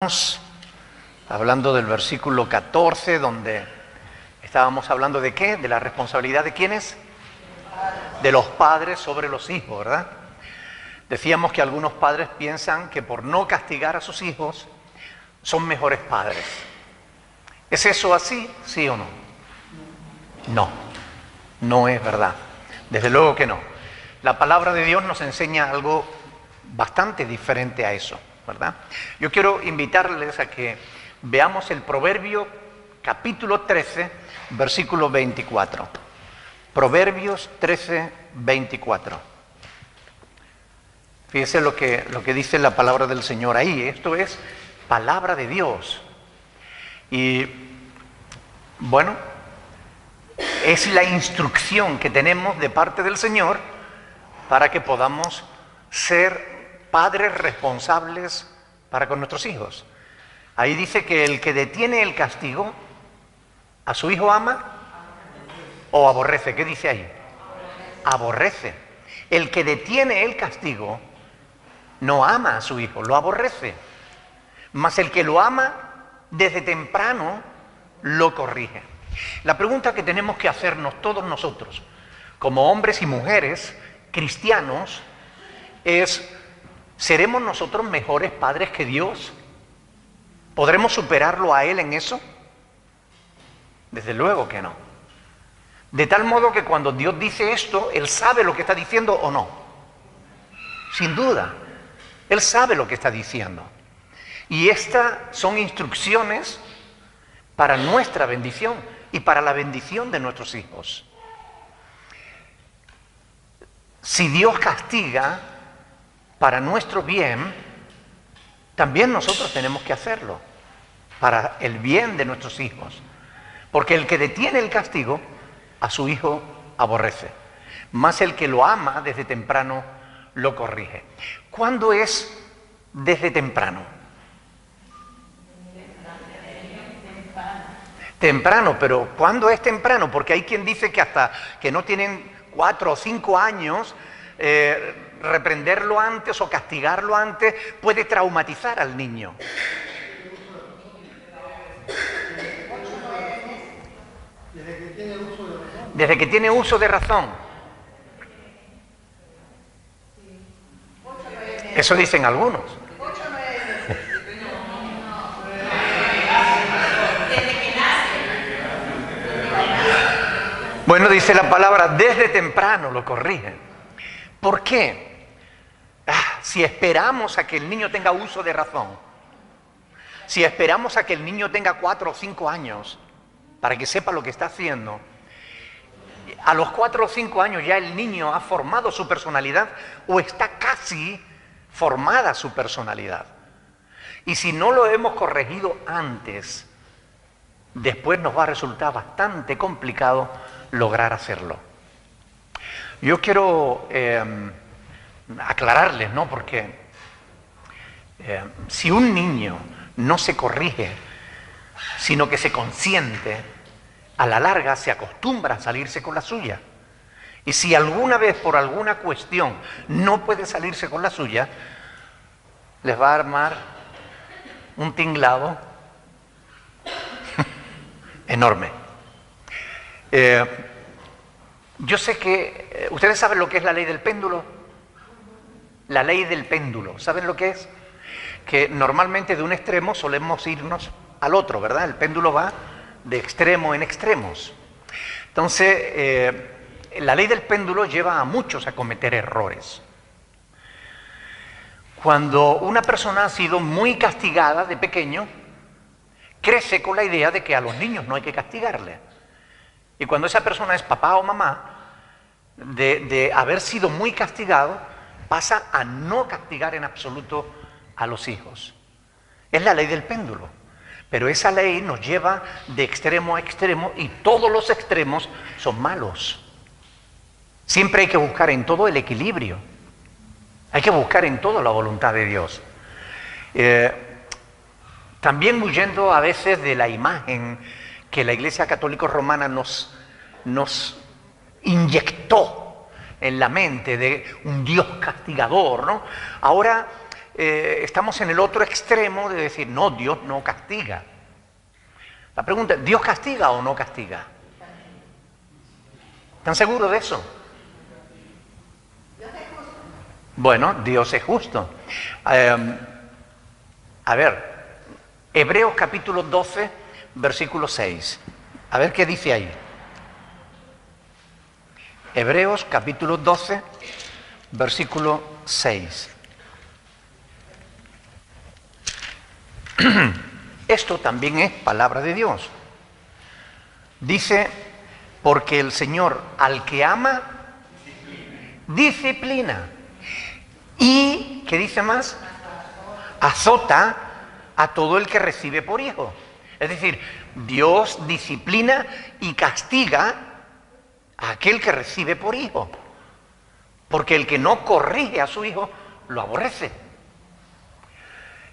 Estamos hablando del versículo 14, donde estábamos hablando de ¿qué? De la responsabilidad de ¿quiénes? De los padres sobre los hijos, ¿verdad? Decíamos que algunos padres piensan que por no castigar a sus hijos son mejores padres. ¿Es eso así? ¿Sí o no? No, no es verdad. Desde luego que no. La palabra de Dios nos enseña algo bastante diferente a eso, ¿verdad? Yo quiero invitarles a que veamos el Proverbio capítulo 13, versículo 24. Proverbios 13, 24. Fíjese lo que dice la palabra del Señor ahí. Esto es palabra de Dios. Y bueno, es la instrucción que tenemos de parte del Señor para que podamos ser padres responsables para con nuestros hijos. Ahí dice que el que detiene el castigo, ¿a su hijo ama o aborrece? ¿Qué dice ahí? Aborrece. El que detiene el castigo no ama a su hijo, lo aborrece. Mas el que lo ama desde temprano lo corrige. La pregunta que tenemos que hacernos todos nosotros, como hombres y mujeres cristianos, es: ¿seremos nosotros mejores padres que Dios? ¿Podremos superarlo a Él en eso? Desde luego que no. De tal modo que cuando Dios dice esto, Él sabe lo que está diciendo o no. Sin duda, Él sabe lo que está diciendo. Y estas son instrucciones para nuestra bendición y para la bendición de nuestros hijos. Si Dios castiga para nuestro bien, también nosotros tenemos que hacerlo para el bien de nuestros hijos. Porque el que detiene el castigo, a su hijo aborrece. Mas el que lo ama desde temprano lo corrige. ¿Cuándo es desde temprano? Temprano, pero ¿cuándo es temprano? Porque hay quien dice que hasta que no tienen 4 o 5 años, reprenderlo antes o castigarlo antes puede traumatizar al niño. Desde que tiene uso de razón. Eso dicen algunos. Bueno, dice la palabra, desde temprano lo corrigen. ¿Por qué? Si esperamos a que el niño tenga uso de razón, si esperamos a que el niño tenga 4 o 5 años para que sepa lo que está haciendo, a los 4 o 5 años ya el niño ha formado su personalidad o está casi formada su personalidad. Y si no lo hemos corregido antes, después nos va a resultar bastante complicado lograr hacerlo. Yo quiero aclararles, ¿no? Porque si un niño no se corrige, sino que se consiente, a la larga se acostumbra a salirse con la suya. Y si alguna vez por alguna cuestión no puede salirse con la suya, les va a armar un tinglado enorme. Yo sé que ustedes saben lo que es la ley del péndulo. La ley del péndulo, ¿saben lo que es? Que normalmente de un extremo solemos irnos al otro, ¿verdad? El péndulo va de extremo en extremos. Entonces, la ley del péndulo lleva a muchos a cometer errores. Cuando una persona ha sido muy castigada de pequeño, crece con la idea de que a los niños no hay que castigarle. Y cuando esa persona es papá o mamá, de haber sido muy castigado, pasa a no castigar en absoluto a los hijos. Es la ley del péndulo. Pero esa ley nos lleva de extremo a extremo y todos los extremos son malos. Siempre hay que buscar en todo el equilibrio. Hay que buscar en todo la voluntad de Dios. También huyendo a veces de la imagen que la Iglesia Católica Romana nos inyectó en la mente de un Dios castigador, ¿no? Ahora estamos en el otro extremo de decir, no, Dios no castiga. La pregunta es, ¿Dios castiga o no castiga? ¿Están seguros de eso? Bueno, Dios es justo. A ver, Hebreos capítulo 12, versículo 6. A ver qué dice ahí. Hebreos capítulo 12, versículo 6. Esto también es palabra de Dios. Dice, porque el Señor al que ama, disciplina. Y, ¿qué dice más? Azota a todo el que recibe por hijo. Es decir, Dios disciplina y castiga a aquel que recibe por hijo. Porque el que no corrige a su hijo, lo aborrece.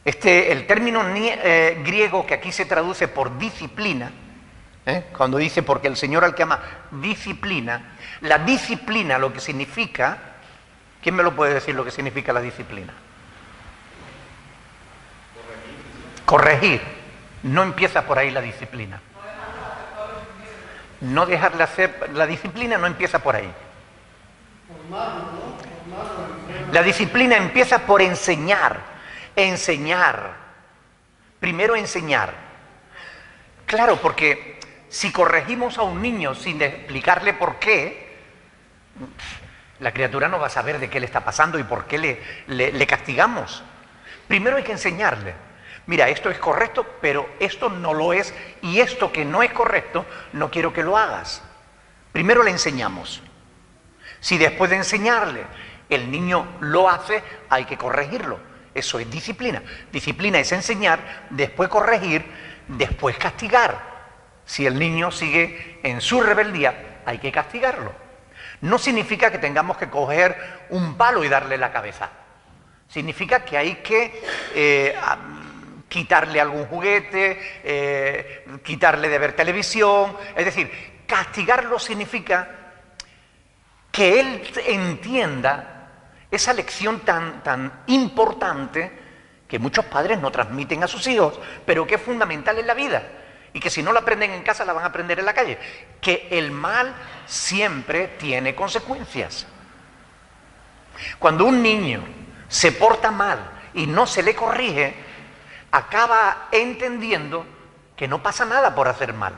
El término griego que aquí se traduce por disciplina, cuando dice porque el Señor al que ama disciplina, la disciplina lo que significa, ¿quién me lo puede decir lo que significa la disciplina? Corregir. No empieza por ahí la disciplina. No dejarle hacer, la disciplina no empieza por ahí. La disciplina empieza por enseñar. Enseñar. Primero enseñar. Claro, porque si corregimos a un niño sin explicarle por qué, la criatura no va a saber de qué le está pasando y por qué le castigamos. Primero hay que enseñarle. Mira, esto es correcto, pero esto no lo es, y esto que no es correcto, no quiero que lo hagas. Primero le enseñamos. Si después de enseñarle el niño lo hace, hay que corregirlo. Eso es disciplina. Disciplina es enseñar, después corregir, después castigar. Si el niño sigue en su rebeldía, hay que castigarlo. No significa que tengamos que coger un palo y darle la cabeza. Significa que hay que quitarle algún juguete, quitarle de ver televisión. Es decir, castigarlo significa que él entienda esa lección tan importante que muchos padres no transmiten a sus hijos, pero que es fundamental en la vida y que si no la aprenden en casa la van a aprender en la calle, que el mal siempre tiene consecuencias. Cuando un niño se porta mal y no se le corrige, acaba entendiendo que no pasa nada por hacer mal,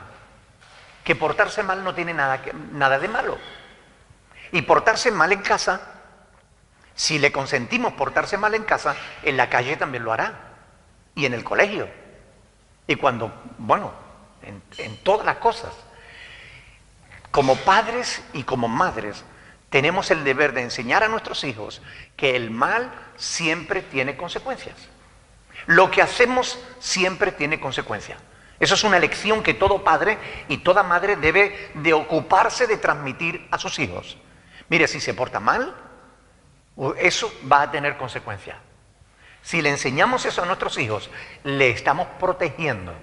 que portarse mal no tiene nada de malo. Y portarse mal en casa, si le consentimos portarse mal en casa, en la calle también lo hará, y en el colegio, y cuando, bueno, en todas las cosas. Como padres y como madres, tenemos el deber de enseñar a nuestros hijos que el mal siempre tiene consecuencias. Lo que hacemos siempre tiene consecuencias. Eso es una lección que todo padre y toda madre debe de ocuparse de transmitir a sus hijos. Mire, si se porta mal, eso va a tener consecuencias. Si le enseñamos eso a nuestros hijos, le estamos protegiendo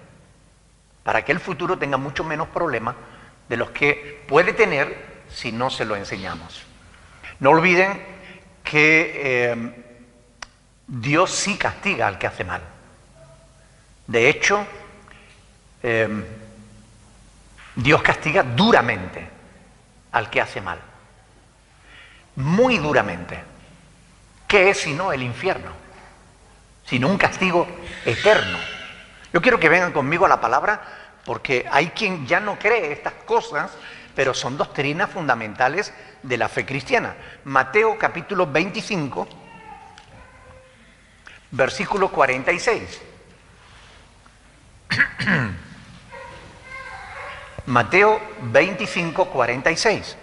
para que el futuro tenga mucho menos problemas de los que puede tener si no se lo enseñamos. No olviden que Dios sí castiga al que hace mal. De hecho, Dios castiga duramente al que hace mal. Muy duramente. ¿Qué es sino el infierno? Sino un castigo eterno. Yo quiero que vengan conmigo a la palabra, porque hay quien ya no cree estas cosas, pero son doctrinas fundamentales de la fe cristiana. Mateo capítulo 25, versículo 46. Mateo 25, 46.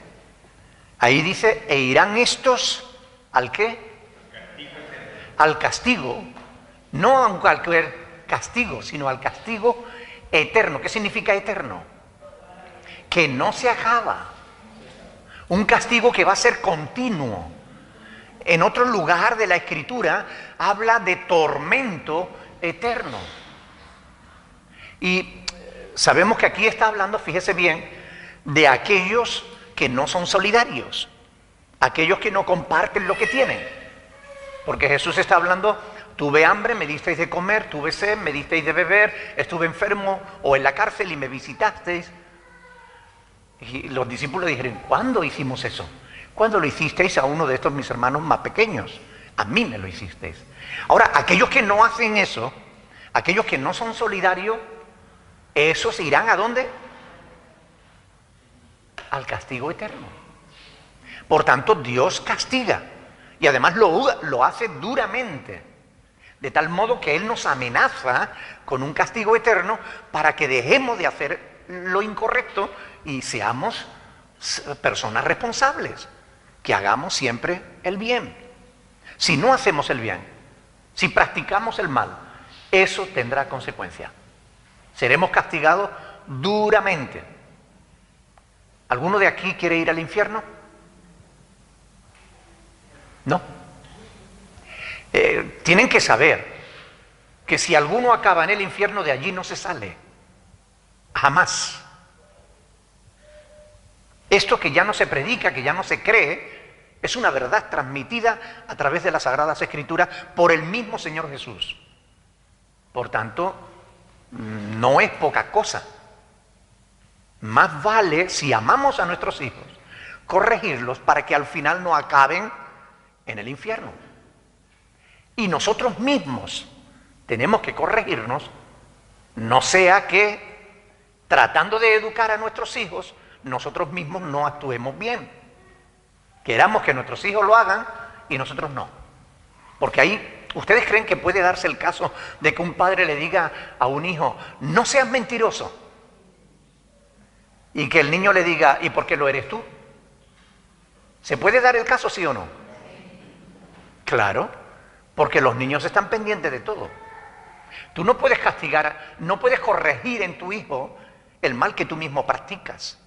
Ahí dice, e irán estos, ¿al qué? Al castigo, no a cualquier castigo, sino al castigo eterno. ¿Qué significa eterno? Que no se acaba. Un castigo que va a ser continuo. En otro lugar de la Escritura habla de tormento eterno. Y sabemos que aquí está hablando, fíjese bien, de aquellos que no son solidarios, aquellos que no comparten lo que tienen. Porque Jesús está hablando tuve hambre, me disteis de comer, tuve sed, me disteis de beber, estuve enfermo o en la cárcel y me visitasteis. Y los discípulos dijeron, ¿cuándo hicimos eso? ¿Cuándo lo hicisteis a uno de estos mis hermanos más pequeños? A mí me lo hicisteis. Ahora, aquellos que no hacen eso, aquellos que no son solidarios, esos irán ¿a dónde? Al castigo eterno. Por tanto, Dios castiga. Y además lo hace duramente. De tal modo que Él nos amenaza con un castigo eterno para que dejemos de hacer lo incorrecto y seamos personas responsables. Que hagamos siempre el bien. Si no hacemos el bien, si practicamos el mal, eso tendrá consecuencias. Seremos castigados duramente. ¿Alguno de aquí quiere ir al infierno? No. Tienen que saber que si alguno acaba en el infierno, de allí no se sale. Jamás. Esto que ya no se predica, que ya no se cree, es una verdad transmitida a través de las Sagradas Escrituras por el mismo Señor Jesús. Por tanto, no es poca cosa. Más vale, si amamos a nuestros hijos, corregirlos para que al final no acaben en el infierno. Y nosotros mismos tenemos que corregirnos, no sea que tratando de educar a nuestros hijos, nosotros mismos no actuemos bien. Queramos que nuestros hijos lo hagan y nosotros no. Porque ahí, ¿ustedes creen que puede darse el caso de que un padre le diga a un hijo, no seas mentiroso? Y que el niño le diga, ¿y por qué lo eres tú? ¿Se puede dar el caso, sí o no? Claro, porque los niños están pendientes de todo. Tú no puedes castigar, no puedes corregir en tu hijo el mal que tú mismo practicas.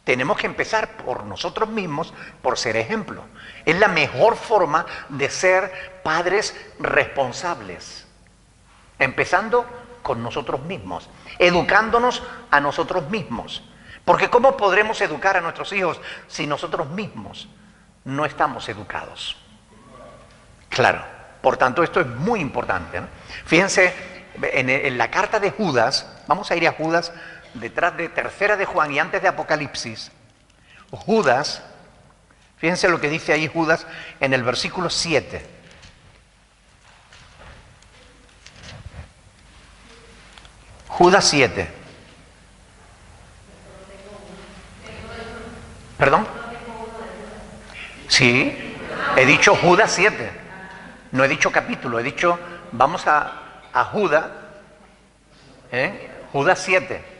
Tenemos que empezar por nosotros mismos, por ser ejemplo. Es la mejor forma de ser padres responsables. Empezando con nosotros mismos, educándonos a nosotros mismos. Porque ¿cómo podremos educar a nuestros hijos si nosotros mismos no estamos educados? Claro, por tanto esto es muy importante, ¿no? Fíjense, en la carta de Judas, vamos a ir a Judas, detrás de Tercera de Juan y antes de Apocalipsis, Judas, fíjense lo que dice ahí Judas en el versículo 7. Judas 7. ¿Perdón? Sí, he dicho Judas 7. No he dicho capítulo, he dicho, vamos a Judas, Judas 7.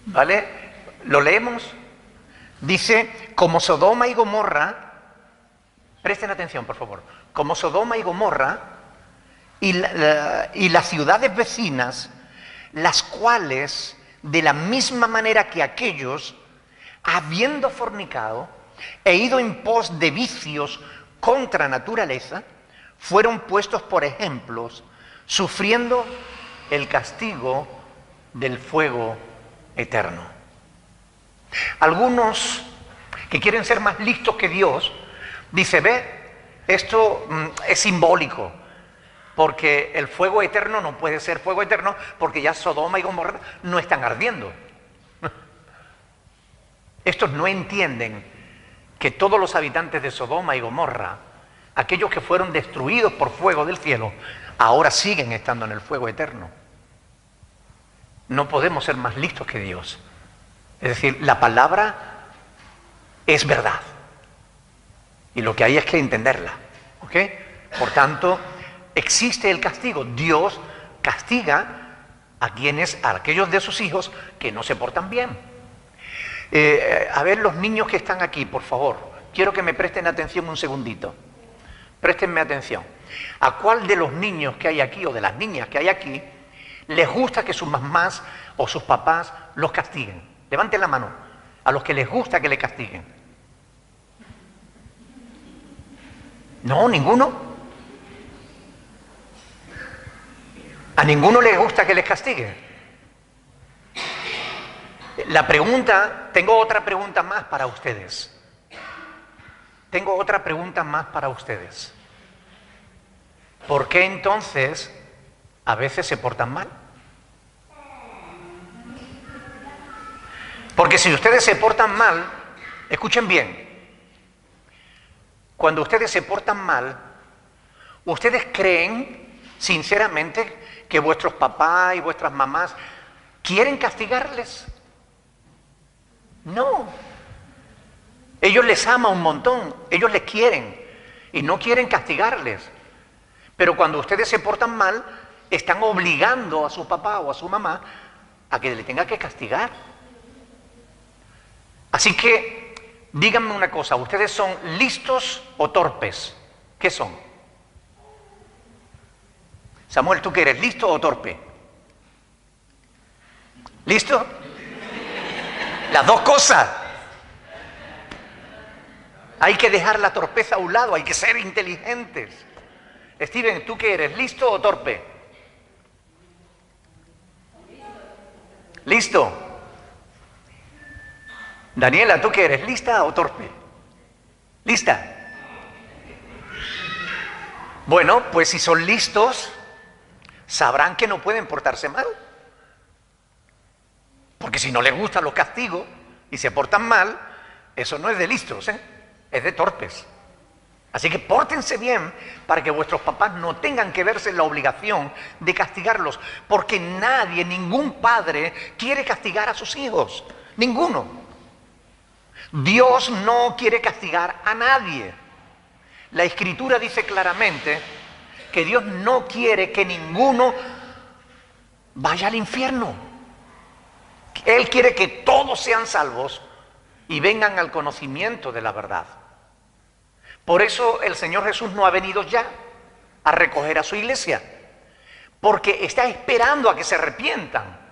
¿Vale? ¿Lo leemos? Dice, como Sodoma y Gomorra, presten atención por favor, como Sodoma y Gomorra y las ciudades vecinas, las cuales de la misma manera que aquellos, habiendo fornicado e ido en pos de vicios contra naturaleza, fueron puestos por ejemplos, sufriendo el castigo del fuego eterno. Algunos que quieren ser más listos que Dios, dice, ve, esto es simbólico, porque el fuego eterno no puede ser fuego eterno, porque ya Sodoma y Gomorra no están ardiendo. Estos no entienden que todos los habitantes de Sodoma y Gomorra, aquellos que fueron destruidos por fuego del cielo, ahora siguen estando en el fuego eterno. No podemos ser más listos que Dios. Es decir, la palabra es verdad. Y lo que hay es que entenderla. ¿Ok? Por tanto, existe el castigo. Dios castiga a aquellos de sus hijos que no se portan bien. A ver, los niños que están aquí, por favor, quiero que me presten atención un segundito. Préstenme atención. ¿A cuál de los niños que hay aquí o de las niñas que hay aquí les gusta que sus mamás o sus papás los castiguen? Levanten la mano. A los que les gusta que le castiguen. No, ninguno. ¿A ninguno le gusta que les castiguen? La pregunta, tengo otra pregunta más para ustedes. Tengo otra pregunta más para ustedes. ¿por qué entonces a veces se portan mal? Porque si ustedes se portan mal, escuchen bien, cuando ustedes se portan mal, ustedes creen sinceramente que vuestros papás y vuestras mamás quieren castigarles. No. Ellos les aman un montón, ellos les quieren y no quieren castigarles. Pero cuando ustedes se portan mal, están obligando a su papá o a su mamá a que le tenga que castigar. Así que, díganme una cosa, ¿ustedes son listos o torpes? ¿Qué son? Samuel, ¿tú qué eres, listo o torpe? ¿Listo? Las dos cosas. Hay que dejar la torpeza a un lado, hay que ser inteligentes. Steven, ¿tú qué eres, listo o torpe? ¿Listo? Daniela, ¿tú qué eres, lista o torpe? ¿Lista? Bueno, pues si son listos, sabrán que no pueden portarse mal. Porque si no les gustan los castigos y se portan mal, eso no es de listos, es de torpes. Así que pórtense bien para que vuestros papás no tengan que verse en la obligación de castigarlos. Porque nadie, ningún padre quiere castigar a sus hijos. Ninguno. Dios no quiere castigar a nadie. La Escritura dice claramente que Dios no quiere que ninguno vaya al infierno. Él quiere que todos sean salvos y vengan al conocimiento de la verdad. Por eso el Señor Jesús no ha venido ya a recoger a su iglesia, porque está esperando a que se arrepientan.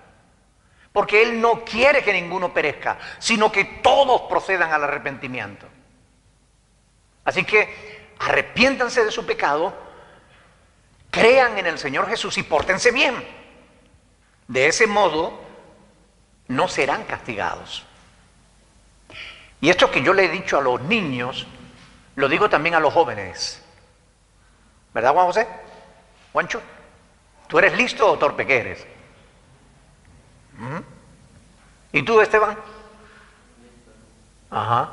Porque Él no quiere que ninguno perezca, sino que todos procedan al arrepentimiento. Así que arrepiéntanse de su pecado, crean en el Señor Jesús y pórtense bien. De ese modo no serán castigados. Y esto que yo le he dicho a los niños, lo digo también a los jóvenes. ¿Verdad, Juan José? ¿Juancho? ¿Tú eres listo o torpe que eres? ¿Y tú, Esteban? Ajá.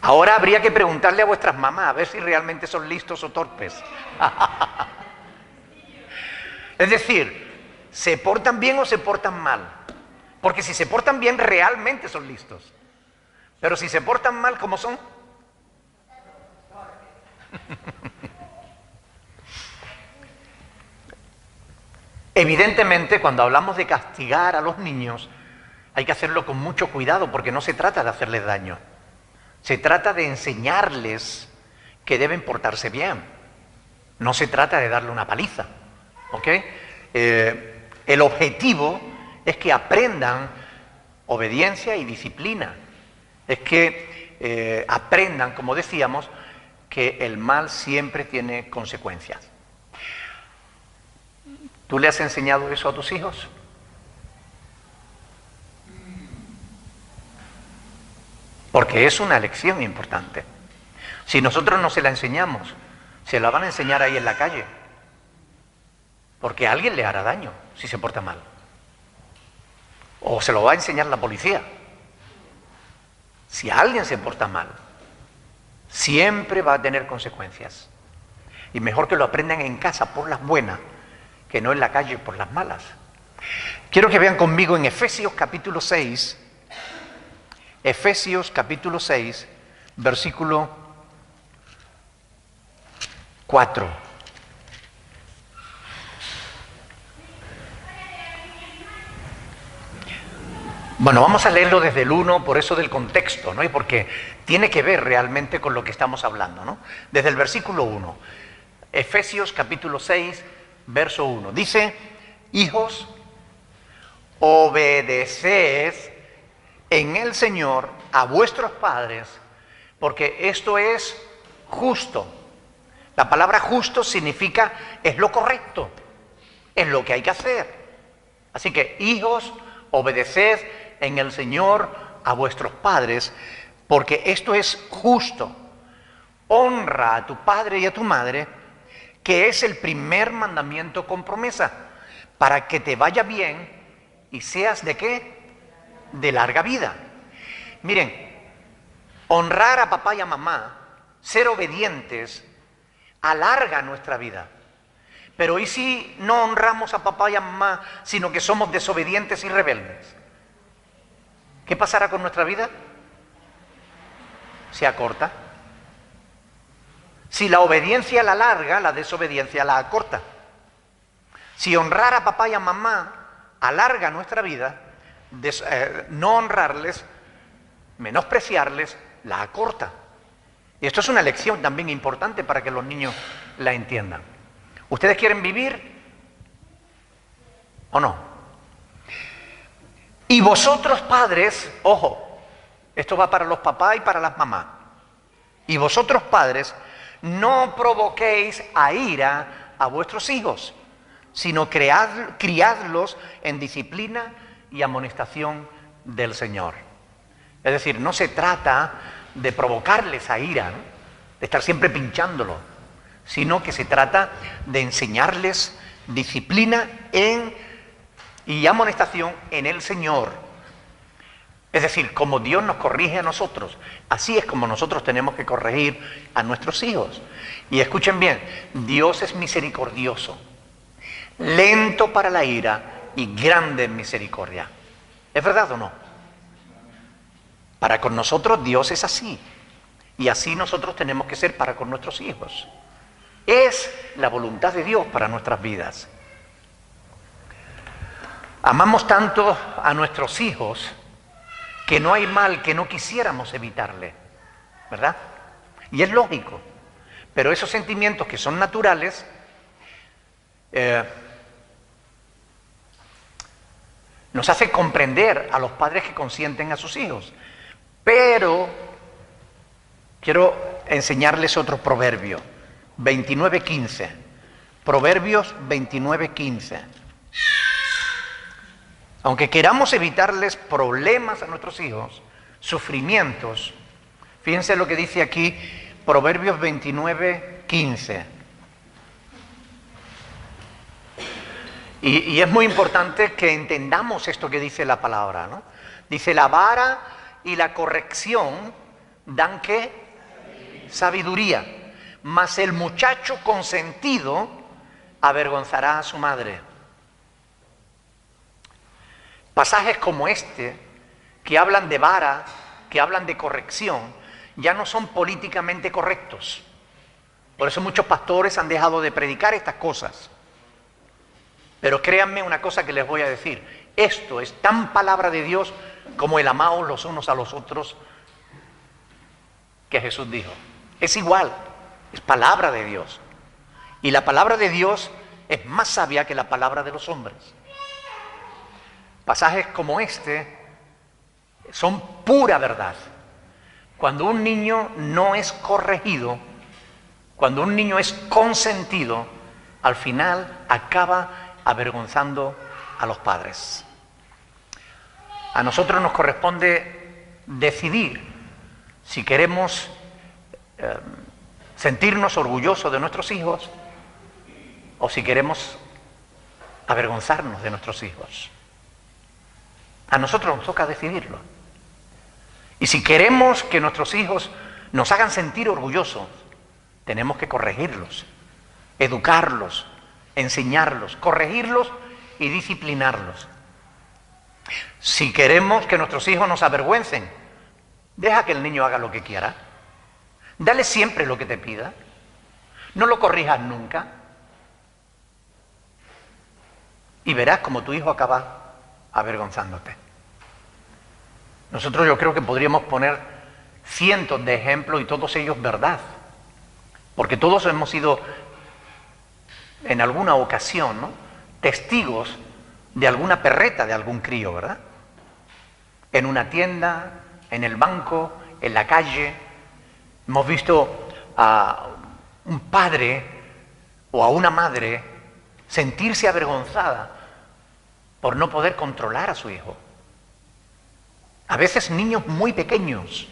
Ahora habría que preguntarle a vuestras mamás a ver si realmente son listos o torpes. Es decir, ¿se portan bien o se portan mal? Porque si se portan bien, realmente son listos. Pero si se portan mal, ¿cómo son? Evidentemente, cuando hablamos de castigar a los niños, hay que hacerlo con mucho cuidado, porque no se trata de hacerles daño. Se trata de enseñarles que deben portarse bien. No se trata de darle una paliza, ¿ok? El objetivo es que aprendan obediencia y disciplina. Es que aprendan, como decíamos, que el mal siempre tiene consecuencias. ¿Tú le has enseñado eso a tus hijos? Porque es una lección importante. Si nosotros no se la enseñamos, se la van a enseñar ahí en la calle. Porque a alguien le hará daño si se porta mal. O se lo va a enseñar la policía. Si alguien se porta mal, siempre va a tener consecuencias. Y mejor que lo aprendan en casa por las buenas, que no en la calle por las malas. Quiero que vean conmigo en Efesios capítulo 6, Efesios capítulo 6, versículo 4. Bueno, vamos a leerlo desde el 1, por eso del contexto, ¿no? Y porque tiene que ver realmente con lo que estamos hablando, ¿no? Desde el versículo 1, Efesios capítulo 6, verso 1. Dice, hijos, obedeced en el Señor a vuestros padres, porque esto es justo. La palabra justo significa es lo correcto, es lo que hay que hacer. Así que, hijos, obedeced en el Señor a vuestros padres, porque esto es justo. Honra a tu padre y a tu madre, que es el primer mandamiento con promesa, para que te vaya bien y seas ¿de qué? De larga vida. Miren, honrar a papá y a mamá, ser obedientes, alarga nuestra vida. Pero ¿y si no honramos a papá y a mamá, sino que somos desobedientes y rebeldes? ¿Qué pasará con nuestra vida? Se acorta. Si la obediencia la alarga, la desobediencia la acorta. Si honrar a papá y a mamá alarga nuestra vida, no honrarles, menospreciarles, la acorta. Y esto es una lección también importante para que los niños la entiendan. ¿Ustedes quieren vivir o no? Y vosotros padres, ojo, esto va para los papás y para las mamás. Y vosotros padres, no provoquéis a ira a vuestros hijos, sino criadlos en disciplina y amonestación del Señor. Es decir, no se trata de provocarles a ira, ¿no? De estar siempre pinchándolo, sino que se trata de enseñarles disciplina y amonestación en el Señor. Es decir, como Dios nos corrige a nosotros, así es como nosotros tenemos que corregir a nuestros hijos. Y escuchen bien, Dios es misericordioso, lento para la ira y grande en misericordia. ¿Es verdad o no? Para con nosotros Dios es así, y así nosotros tenemos que ser para con nuestros hijos. Es la voluntad de Dios para nuestras vidas. Amamos tanto a nuestros hijos que no hay mal que no quisiéramos evitarle, ¿verdad? Y es lógico, pero esos sentimientos que son naturales nos hace comprender a los padres que consienten a sus hijos. Pero quiero enseñarles otro proverbio, 29:15. Proverbios 29:15. Aunque queramos evitarles problemas a nuestros hijos, sufrimientos, fíjense lo que dice aquí, Proverbios 29:15. Y es muy importante que entendamos esto que dice la palabra, ¿no? Dice, la vara y la corrección dan ¿qué? Sabiduría. Mas el muchacho consentido avergonzará a su madre. Pasajes como este, que hablan de vara, que hablan de corrección, ya no son políticamente correctos. Por eso muchos pastores han dejado de predicar estas cosas. Pero créanme una cosa que les voy a decir. Esto es tan palabra de Dios como el amaos los unos a los otros que Jesús dijo. Es igual, es palabra de Dios. Y la palabra de Dios es más sabia que la palabra de los hombres. Pasajes como este son pura verdad. Cuando un niño no es corregido, cuando un niño es consentido, al final acaba avergonzando a los padres. A nosotros nos corresponde decidir si queremos sentirnos orgullosos de nuestros hijos o si queremos avergonzarnos de nuestros hijos. A nosotros nos toca decidirlo. Y si queremos que nuestros hijos nos hagan sentir orgullosos, tenemos que corregirlos, educarlos, enseñarlos, corregirlos y disciplinarlos. Si queremos que nuestros hijos nos avergüencen, deja que el niño haga lo que quiera. Dale siempre lo que te pida. No lo corrijas nunca. Y verás como tu hijo acaba avergonzándote. Nosotros yo creo que podríamos poner cientos de ejemplos y todos ellos verdad. Porque todos hemos sido en alguna ocasión, ¿no?, testigos de alguna perreta de algún crío, ¿verdad? En una tienda, en el banco, en la calle. Hemos visto a un padre o a una madre sentirse avergonzada por no poder controlar a su hijo. A veces niños muy pequeños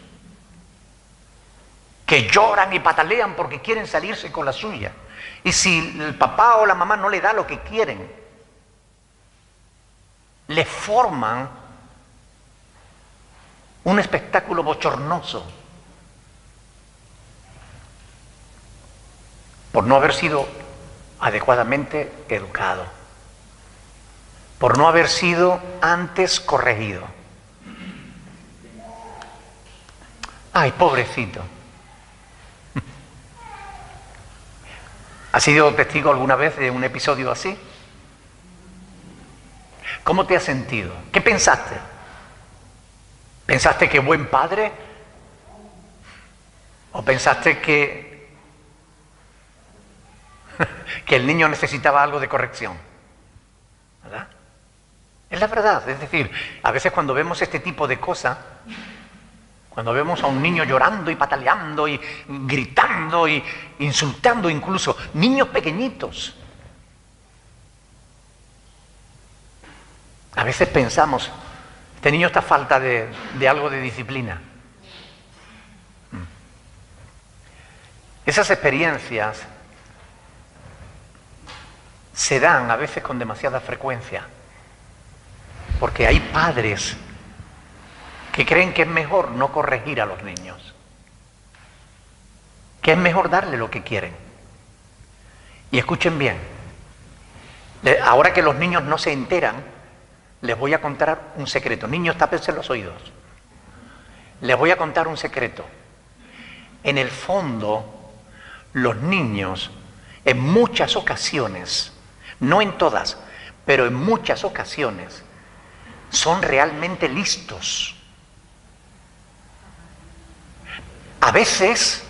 que lloran y patalean porque quieren salirse con la suya. Y si el papá o la mamá no le da lo que quieren, le forman un espectáculo bochornoso por no haber sido adecuadamente educado, por no haber sido antes corregido. Ay, pobrecito. ¿Has sido testigo alguna vez de un episodio así? ¿Cómo te has sentido? ¿Qué pensaste? ¿Pensaste que buen padre? ¿O pensaste que el niño necesitaba algo de corrección? ¿Verdad? Es la verdad. Es decir, a veces cuando vemos este tipo de cosas, cuando vemos a un niño llorando y pataleando y gritando y insultando incluso niños pequeñitos, a veces pensamos, este niño está falta de algo de disciplina. Esas experiencias se dan a veces con demasiada frecuencia, porque hay padres que creen que es mejor no corregir a los niños, que es mejor darle lo que quieren. Y escuchen bien, ahora que los niños no se enteran, les voy a contar un secreto. Niños, tápense los oídos. Les voy a contar un secreto. En el fondo, los niños, en muchas ocasiones, no en todas, pero en muchas ocasiones, son realmente listos. A veces,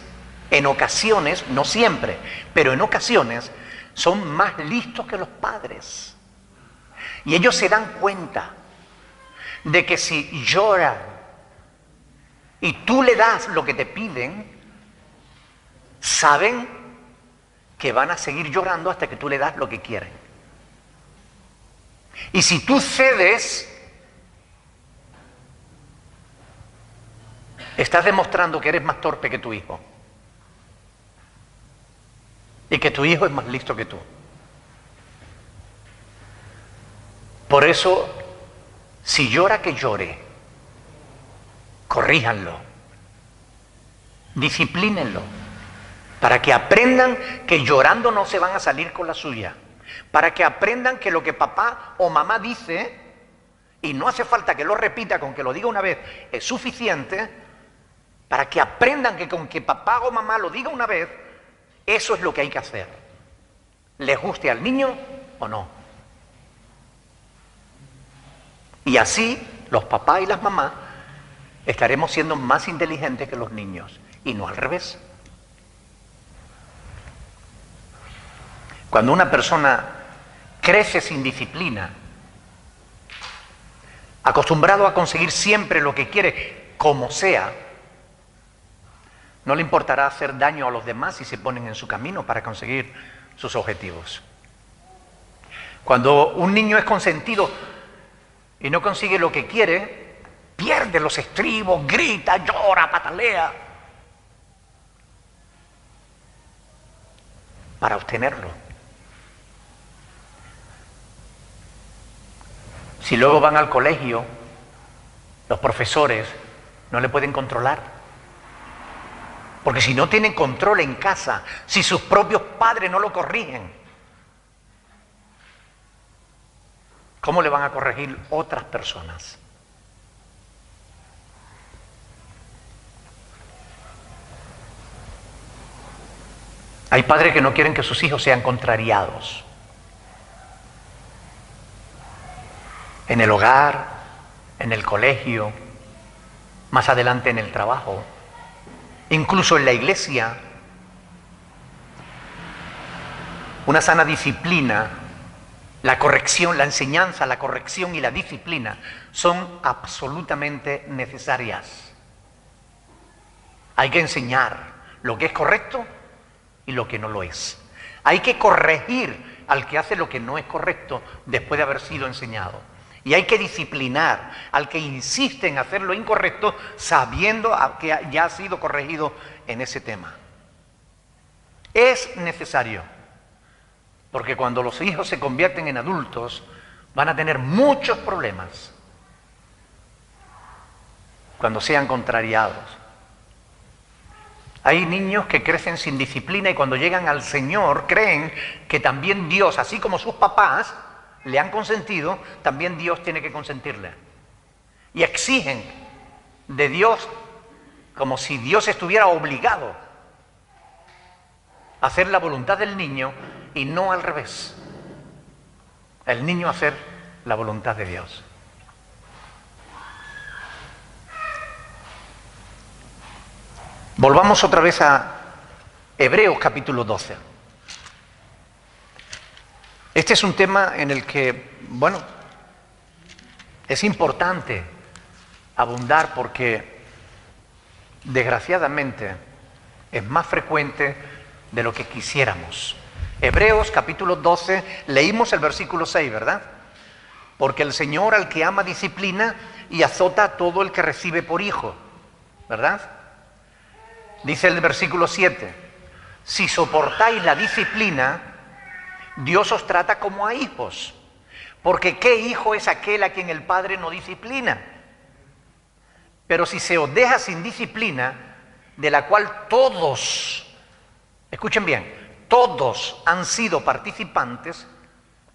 en ocasiones, no siempre, pero en ocasiones, son más listos que los padres. Y ellos se dan cuenta de que si lloran y tú le das lo que te piden, saben que van a seguir llorando hasta que tú le das lo que quieren. Y si tú cedes, estás demostrando que eres más torpe que tu hijo. Y que tu hijo es más listo que tú. Por eso, si llora, que llore. Corríjanlo. Disciplínenlo. Para que aprendan que llorando no se van a salir con la suya. Para que aprendan que lo que papá o mamá dice, y no hace falta que lo repita, con que lo diga una vez es suficiente, para que aprendan que con que papá o mamá lo diga una vez, eso es lo que hay que hacer. Les guste al niño o no. Y así, los papás y las mamás estaremos siendo más inteligentes que los niños, y no al revés. Cuando una persona crece sin disciplina, acostumbrado a conseguir siempre lo que quiere, como sea, no le importará hacer daño a los demás si se ponen en su camino para conseguir sus objetivos. Cuando un niño es consentido y no consigue lo que quiere, pierde los estribos, grita, llora, patalea para obtenerlo. Si luego van al colegio, los profesores no le pueden controlar. Porque si no tienen control en casa, si sus propios padres no lo corrigen, ¿cómo le van a corregir otras personas? Hay padres que no quieren que sus hijos sean contrariados. En el hogar, en el colegio, más adelante en el trabajo, incluso en la iglesia. Una sana disciplina, la corrección, la enseñanza, la corrección y la disciplina son absolutamente necesarias. Hay que enseñar lo que es correcto y lo que no lo es. Hay que corregir al que hace lo que no es correcto después de haber sido enseñado. Y hay que disciplinar al que insiste en hacer lo incorrecto sabiendo que ya ha sido corregido en ese tema. Es necesario. Porque cuando los hijos se convierten en adultos, van a tener muchos problemas cuando sean contrariados. Hay niños que crecen sin disciplina y cuando llegan al Señor creen que también Dios, así como sus papás le han consentido, también Dios tiene que consentirle. Y exigen de Dios como si Dios estuviera obligado a hacer la voluntad del niño y no al revés. El niño hacer la voluntad de Dios. Volvamos otra vez a Hebreos capítulo 12. Este es un tema en el que, bueno, es importante abundar porque desgraciadamente es más frecuente de lo que quisiéramos. Hebreos capítulo 12, leímos el versículo 6, ¿verdad? Porque el Señor al que ama disciplina y azota a todo el que recibe por hijo, ¿verdad? Dice el versículo 7, si soportáis la disciplina, Dios os trata como a hijos, porque ¿qué hijo es aquel a quien el Padre no disciplina? Pero si se os deja sin disciplina, de la cual todos, escuchen bien, todos han sido participantes,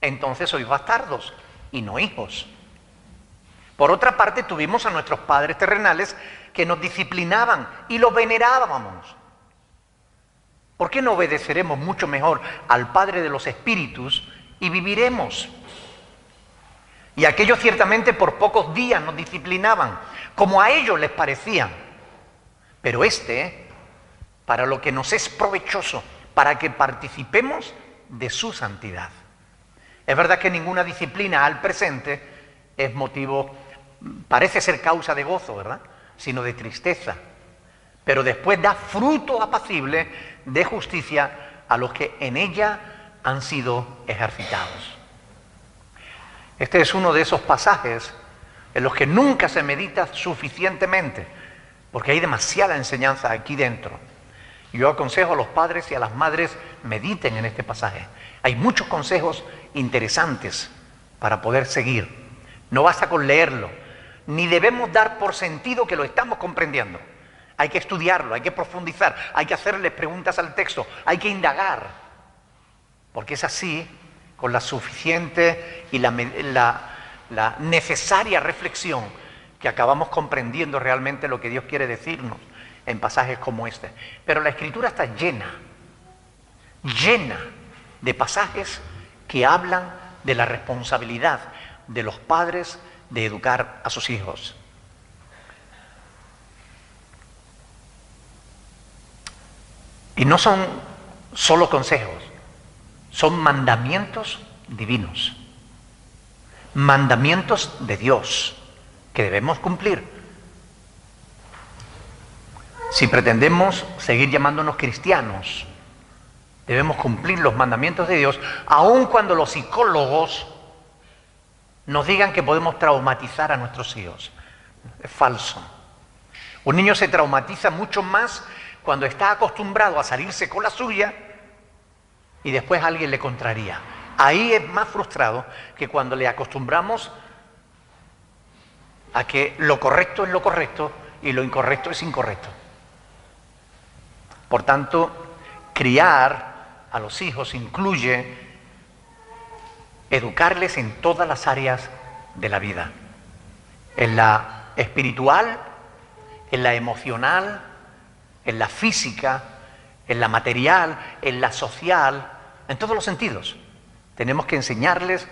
entonces sois bastardos y no hijos. Por otra parte, tuvimos a nuestros padres terrenales que nos disciplinaban y los venerábamos. ¿Por qué no obedeceremos mucho mejor al Padre de los Espíritus y viviremos? Y aquellos ciertamente por pocos días nos disciplinaban, como a ellos les parecía. Pero para lo que nos es provechoso, para que participemos de su santidad. Es verdad que ninguna disciplina al presente es motivo, parece ser causa de gozo, ¿verdad? Sino de tristeza. Pero después da fruto apacible de justicia a los que en ella han sido ejercitados. Este es uno de esos pasajes en los que nunca se medita suficientemente, porque hay demasiada enseñanza aquí dentro. Yo aconsejo a los padres y a las madres, mediten en este pasaje. Hay muchos consejos interesantes para poder seguir. No basta con leerlo, ni debemos dar por sentido que lo estamos comprendiendo. Hay que estudiarlo, hay que profundizar, hay que hacerle preguntas al texto, hay que indagar. Porque es así, con la suficiente y la necesaria reflexión, que acabamos comprendiendo realmente lo que Dios quiere decirnos en pasajes como este. Pero la Escritura está llena de pasajes que hablan de la responsabilidad de los padres de educar a sus hijos. Y no son solo consejos, son mandamientos divinos, mandamientos de Dios que debemos cumplir. Si pretendemos seguir llamándonos cristianos, debemos cumplir los mandamientos de Dios, aun cuando los psicólogos nos digan que podemos traumatizar a nuestros hijos. Es falso. Un niño se traumatiza mucho más cuando está acostumbrado a salirse con la suya y después alguien le contraría. Ahí es más frustrado que cuando le acostumbramos a que lo correcto es lo correcto y lo incorrecto es incorrecto. Por tanto, criar a los hijos incluye educarles en todas las áreas de la vida. En la espiritual, en la emocional, en la física, en la material, en la social, en todos los sentidos. Tenemos que enseñarles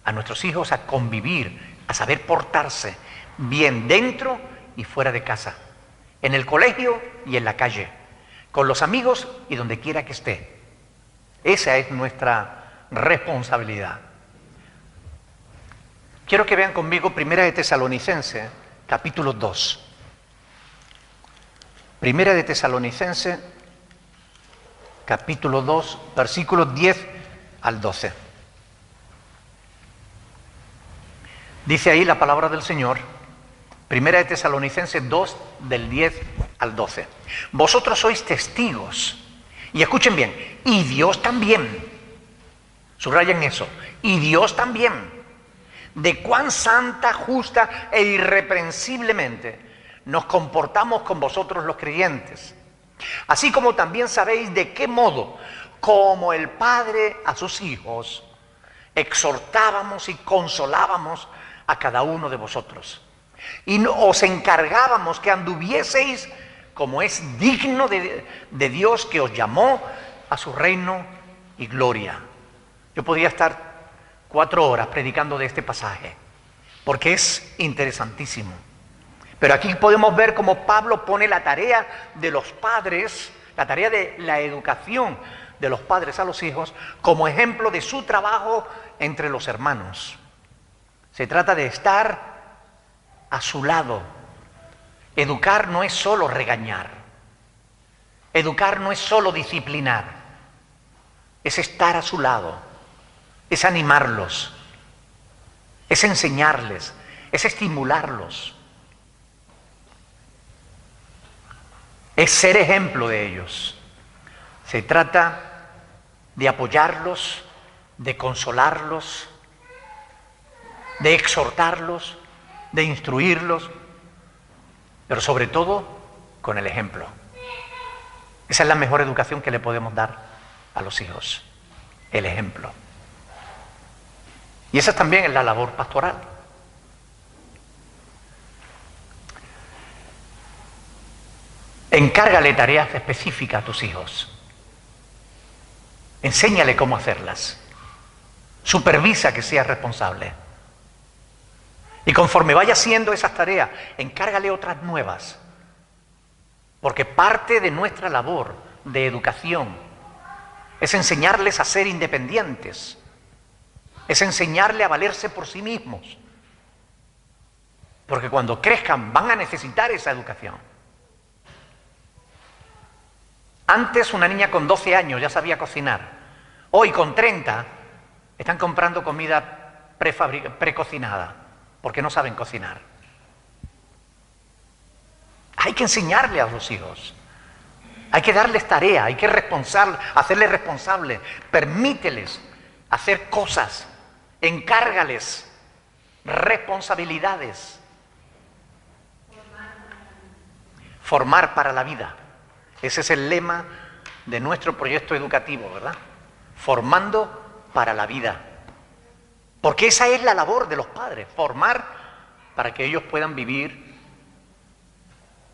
a nuestros hijos a convivir, a saber portarse bien dentro y fuera de casa, en el colegio y en la calle, con los amigos y donde quiera que esté. Esa es nuestra responsabilidad. Quiero que vean conmigo Primera de Tesalonicenses, capítulo 2. Primera de Tesalonicenses, capítulo 2, versículos 10 al 12. Dice ahí la palabra del Señor, Primera de Tesalonicenses 2, del 10 al 12. Vosotros sois testigos, y escuchen bien, y Dios también, Subrayen eso. Y Dios también, de cuán santa, justa e irreprensiblemente nos comportamos con vosotros los creyentes. Así como también sabéis de qué modo, como el Padre a sus hijos, exhortábamos y consolábamos a cada uno de vosotros. Y os encargábamos que anduvieseis como es digno de Dios, que os llamó a su reino y gloria. Yo podría estar 4 horas predicando de este pasaje, porque es interesantísimo. Pero aquí podemos ver cómo Pablo pone la tarea de los padres, la tarea de la educación de los padres a los hijos, como ejemplo de su trabajo entre los hermanos. Se trata de estar a su lado. Educar no es solo regañar. Educar no es solo disciplinar. Es estar a su lado. Es animarlos. Es enseñarles. Es estimularlos. Es ser ejemplo de ellos. Se trata de apoyarlos, de consolarlos, de exhortarlos, de instruirlos, pero sobre todo con el ejemplo. Esa es la mejor educación que le podemos dar a los hijos, el ejemplo. Y esa también es la labor pastoral. Encárgale tareas específicas a tus hijos. Enséñale cómo hacerlas. Supervisa que seas responsable. Y conforme vaya haciendo esas tareas, encárgale otras nuevas. Porque parte de nuestra labor de educación es enseñarles a ser independientes. Es enseñarle a valerse por sí mismos. Porque cuando crezcan van a necesitar esa educación. Antes una niña con 12 años ya sabía cocinar. Hoy con 30 están comprando comida precocinada porque no saben cocinar. Hay que enseñarle a los hijos. Hay que darles tarea, hay que hacerles responsables. Permíteles hacer cosas. Encárgales responsabilidades. Formar para la vida. Ese es el lema de nuestro proyecto educativo, ¿verdad? Formando para la vida. Porque esa es la labor de los padres, formar para que ellos puedan vivir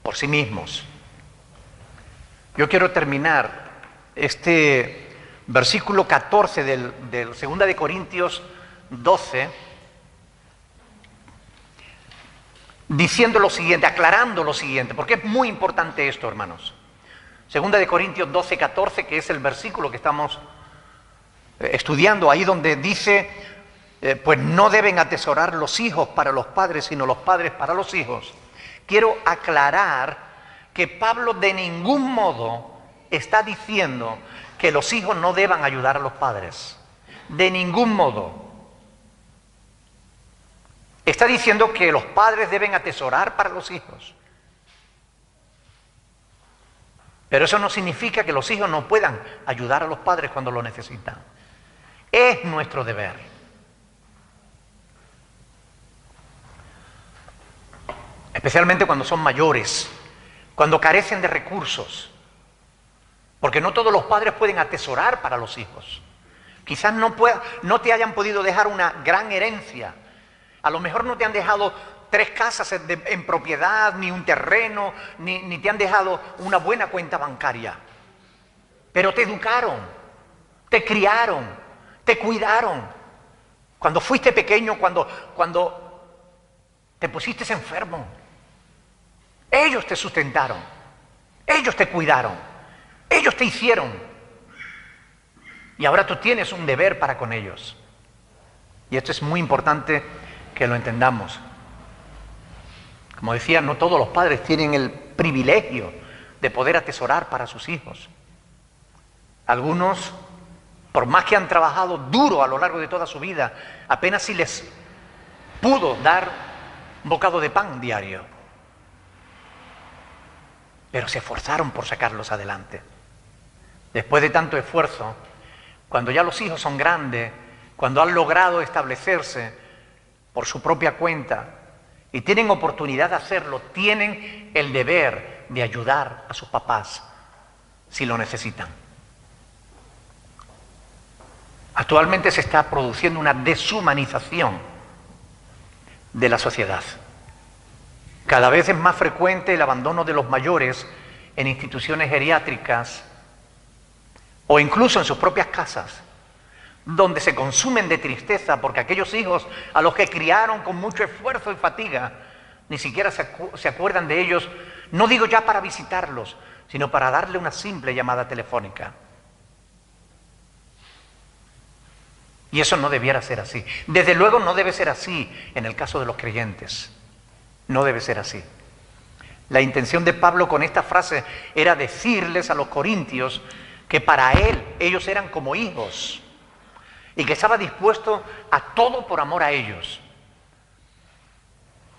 por sí mismos. Yo quiero terminar este versículo 14 del 2 de Corintios 12 diciendo lo siguiente, aclarando lo siguiente, porque es muy importante esto, hermanos. 2 de Corintios 12, 14, que es el versículo que estamos estudiando, ahí donde dice, pues no deben atesorar los hijos para los padres, sino los padres para los hijos. Quiero aclarar que Pablo de ningún modo está diciendo que los hijos no deban ayudar a los padres. De ningún modo. Está diciendo que los padres deben atesorar para los hijos. Pero eso no significa que los hijos no puedan ayudar a los padres cuando lo necesitan. Es nuestro deber. Especialmente cuando son mayores, cuando carecen de recursos. Porque no todos los padres pueden atesorar para los hijos. Quizás no te hayan podido dejar una gran herencia. A lo mejor no te han dejado 3 casas en propiedad, ni un terreno, ni te han dejado una buena cuenta bancaria. Pero te educaron, te criaron, te cuidaron. Cuando fuiste pequeño, cuando te pusiste enfermo, ellos te sustentaron, ellos te cuidaron, ellos te hicieron. Y ahora tú tienes un deber para con ellos. Y esto es muy importante que lo entendamos. Como decía, no todos los padres tienen el privilegio de poder atesorar para sus hijos. Algunos, por más que han trabajado duro a lo largo de toda su vida, apenas si les pudo dar un bocado de pan diario. Pero se esforzaron por sacarlos adelante. Después de tanto esfuerzo, cuando ya los hijos son grandes, cuando han logrado establecerse por su propia cuenta y tienen oportunidad de hacerlo, tienen el deber de ayudar a sus papás si lo necesitan. Actualmente se está produciendo una deshumanización de la sociedad. Cada vez es más frecuente el abandono de los mayores en instituciones geriátricas o incluso en sus propias casas, donde se consumen de tristeza porque aquellos hijos a los que criaron con mucho esfuerzo y fatiga, ni siquiera se acuerdan de ellos, no digo ya para visitarlos, sino para darle una simple llamada telefónica. Y eso no debiera ser así. Desde luego no debe ser así en el caso de los creyentes. No debe ser así. La intención de Pablo con esta frase era decirles a los corintios que para él ellos eran como hijos y que estaba dispuesto a todo por amor a ellos.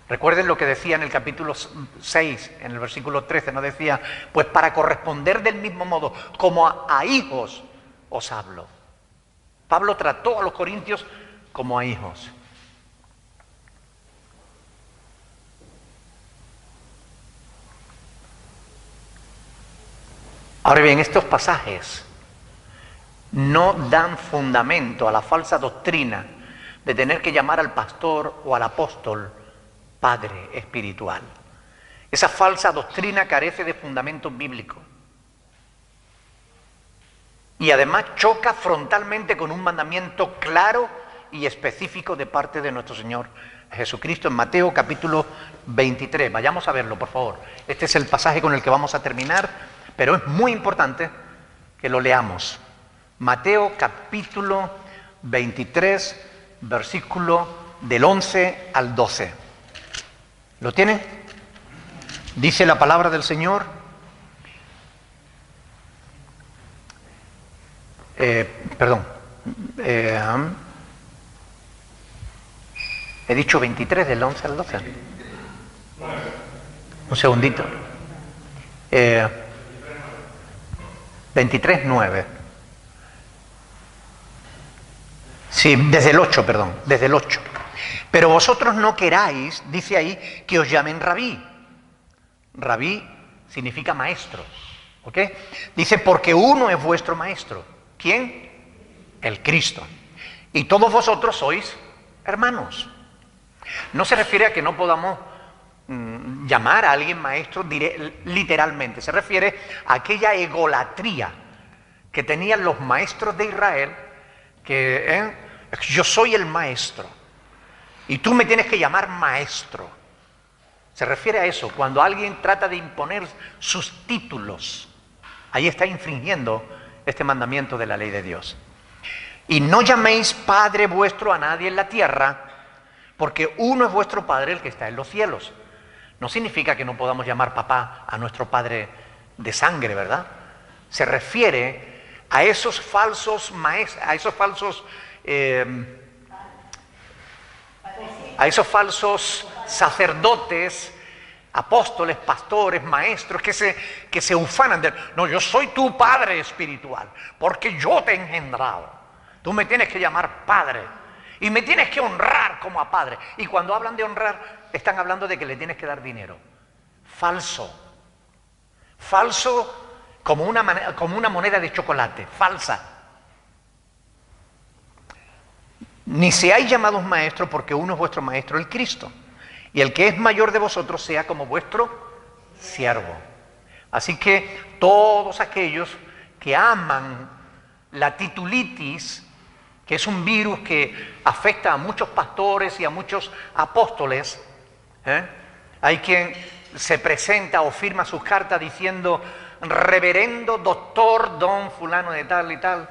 Recuerden lo que decía en el capítulo 6, en el versículo 13, no decía, pues para corresponder del mismo modo, como a hijos os hablo. Pablo trató a los corintios como a hijos. Ahora bien, estos pasajes no dan fundamento a la falsa doctrina de tener que llamar al pastor o al apóstol padre espiritual. Esa falsa doctrina carece de fundamento bíblico. Y además choca frontalmente con un mandamiento claro y específico de parte de nuestro Señor Jesucristo en Mateo capítulo 23. Vayamos a verlo, por favor. Este es el pasaje con el que vamos a terminar, pero es muy importante que lo leamos. Mateo capítulo 23, versículo del 11 al 12. ¿Lo tiene? Dice la palabra del Señor. He dicho 23 del 11 al 12. Un segundito. 23, 9. Sí, desde el 8, perdón, desde el 8. Pero vosotros no queráis, dice ahí, que os llamen rabí. Rabí significa maestro, ¿ok? Dice, porque uno es vuestro maestro. ¿Quién? El Cristo. Y todos vosotros sois hermanos. No se refiere a que no podamos llamar a alguien maestro literalmente. Se refiere a aquella egolatría que tenían los maestros de Israel, que yo soy el maestro y tú me tienes que llamar maestro. Se refiere a eso, cuando alguien trata de imponer sus títulos. Ahí está infringiendo este mandamiento de la ley de Dios. Y no llaméis Padre vuestro a nadie en la tierra, porque uno es vuestro Padre, el que está en los cielos. No significa que no podamos llamar papá a nuestro Padre de sangre, ¿verdad? Se refiere a esos falsos maestros, a esos falsos sacerdotes, apóstoles, pastores, maestros que se ufanan de, no, yo soy tu Padre espiritual, porque yo te he engendrado. Tú me tienes que llamar Padre y me tienes que honrar como a Padre. Y cuando hablan de honrar, están hablando de que le tienes que dar dinero. Falso. Falso como una moneda de chocolate. Falsa. Ni seáis llamados maestros, porque uno es vuestro maestro, el Cristo. Y el que es mayor de vosotros sea como vuestro siervo. Así que todos aquellos que aman la titulitis, que es un virus que afecta a muchos pastores y a muchos apóstoles, hay quien se presenta o firma sus cartas diciendo reverendo doctor don fulano de tal y tal.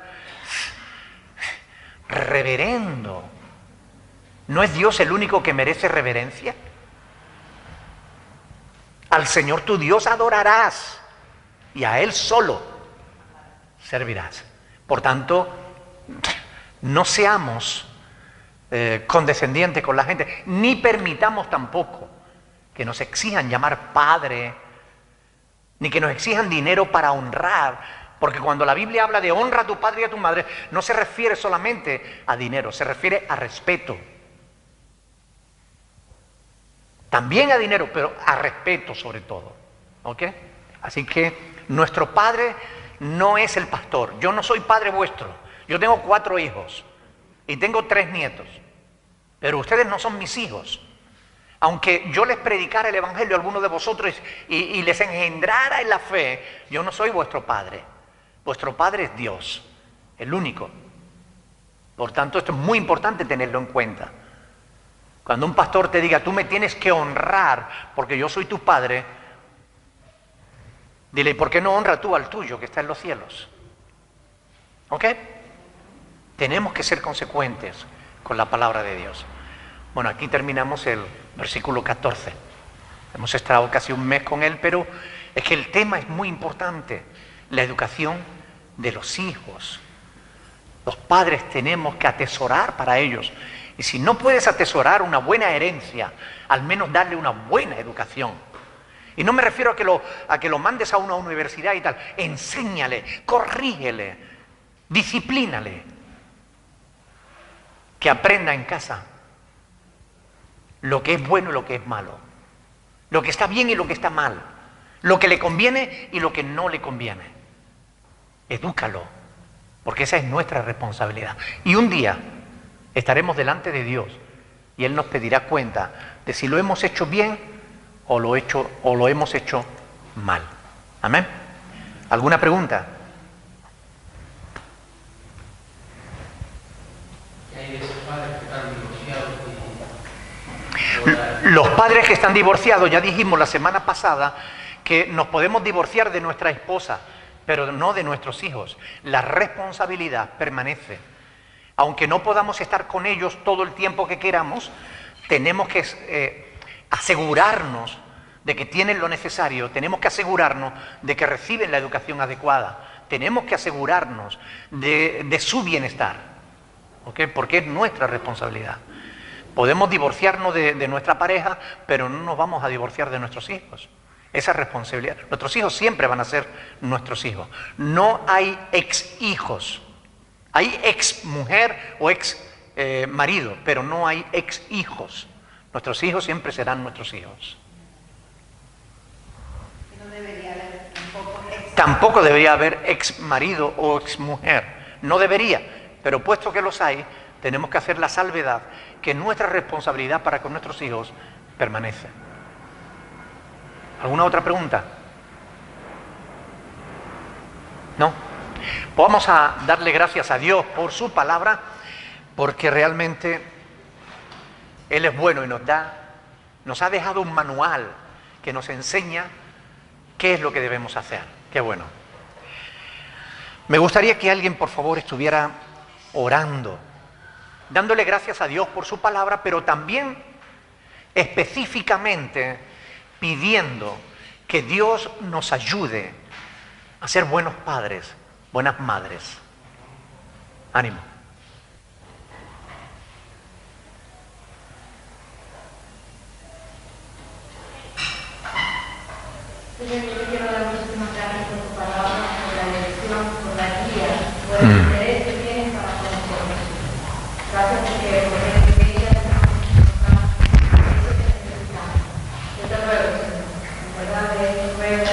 Reverendo. ¿No es Dios el único que merece reverencia? Al Señor tu Dios adorarás y a Él solo servirás. Por tanto, no seamos condescendientes con la gente, ni permitamos tampoco que nos exijan llamar Padre, ni que nos exijan dinero para honrar Porque cuando la Biblia habla de honra a tu padre y a tu madre, no se refiere solamente a dinero, se refiere a respeto. También a dinero, pero a respeto sobre todo. ¿Ok? Así que nuestro padre no es el pastor. Yo no soy padre vuestro. Yo tengo 4 hijos y tengo 3 nietos. Pero ustedes no son mis hijos. Aunque yo les predicara el evangelio a algunos de vosotros y les engendrara en la fe, yo no soy vuestro padre. Vuestro padre es Dios, el único. Por tanto, esto es muy importante tenerlo en cuenta. Cuando un pastor te diga, tú me tienes que honrar porque yo soy tu padre, dile, ¿por qué no honra tú al tuyo que está en los cielos? ¿Ok? Tenemos que ser consecuentes con la palabra de Dios. Bueno, aquí terminamos el versículo 14. Hemos estado casi un mes con él, pero es que el tema es muy importante. La educación de los hijos. Los padres tenemos que atesorar para ellos. Y si no puedes atesorar una buena herencia, al menos darle una buena educación. Y no me refiero a que lo mandes a una universidad y tal. Enséñale, corrígele, disciplínale. Que aprenda en casa lo que es bueno y lo que es malo. Lo que está bien y lo que está mal. Lo que le conviene y lo que no le conviene. Edúcalo, porque esa es nuestra responsabilidad. Y un día estaremos delante de Dios y Él nos pedirá cuenta de si lo hemos hecho bien o lo hemos hecho mal. ¿Amén? ¿Alguna pregunta? Los padres que están divorciados, ya dijimos la semana pasada que nos podemos divorciar de nuestra esposa, pero no de nuestros hijos. La responsabilidad permanece. Aunque no podamos estar con ellos todo el tiempo que queramos, tenemos que asegurarnos de que tienen lo necesario, tenemos que asegurarnos de que reciben la educación adecuada, tenemos que asegurarnos de su bienestar, ¿ok? Porque es nuestra responsabilidad. Podemos divorciarnos de nuestra pareja, pero no nos vamos a divorciar de nuestros hijos. Esa responsabilidad. Nuestros hijos siempre van a ser nuestros hijos. No hay ex hijos. Hay ex mujer o ex marido, pero no hay ex hijos. Nuestros hijos siempre serán nuestros hijos. No debería haber Tampoco debería haber ex marido o ex mujer. No debería, pero puesto que los hay, tenemos que hacer la salvedad que nuestra responsabilidad para con nuestros hijos permanece. ¿Alguna otra pregunta? ¿No? Pues vamos a darle gracias a Dios por su palabra, porque realmente Él es bueno y nos ha dejado un manual que nos enseña qué es lo que debemos hacer. Qué bueno. Me gustaría que alguien, por favor, estuviera orando, dándole gracias a Dios por su palabra, pero también específicamente pidiendo que Dios nos ayude a ser buenos padres, buenas madres. Ánimo. Señor, yo quiero dar muchísimas gracias por tu palabra, por la dirección, por la guía, por el interés que tienes para con nosotros. Gracias porque por el que ella eso que necesitamos. Yo te ruego, Señor, en verdad es un ruego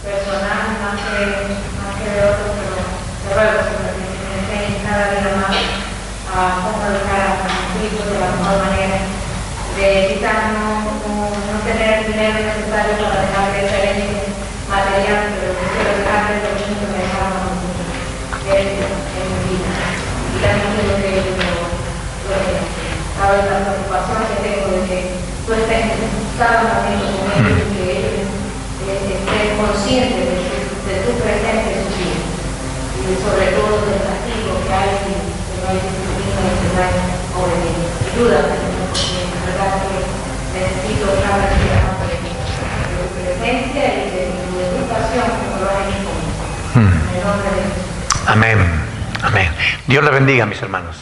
personal, más que de otros, pero te ruego, Señor, que me enseñes cada día más a cómo educar a mis hijos de la mejor manera, de quizás no tener el dinero necesario para dejar de ser material, pero quiero dejarle lo mismo que me dejaron a nosotros, que es en mi vida. Y también lo que ellos sabes la preocupación que tengo de que tú estés cada momento con ellos y que ellos estén conscientes de tu presencia en sus vidas. Y sobre todo del castigo que hay si no hay disciplina y que no hay obediencia. Ayúdame, porque en verdad que necesito una respiración de tu presencia y de tu educación como lo hay en mi vida. En el nombre de Jesús. Amén. Amén. Dios les bendiga, mis hermanos.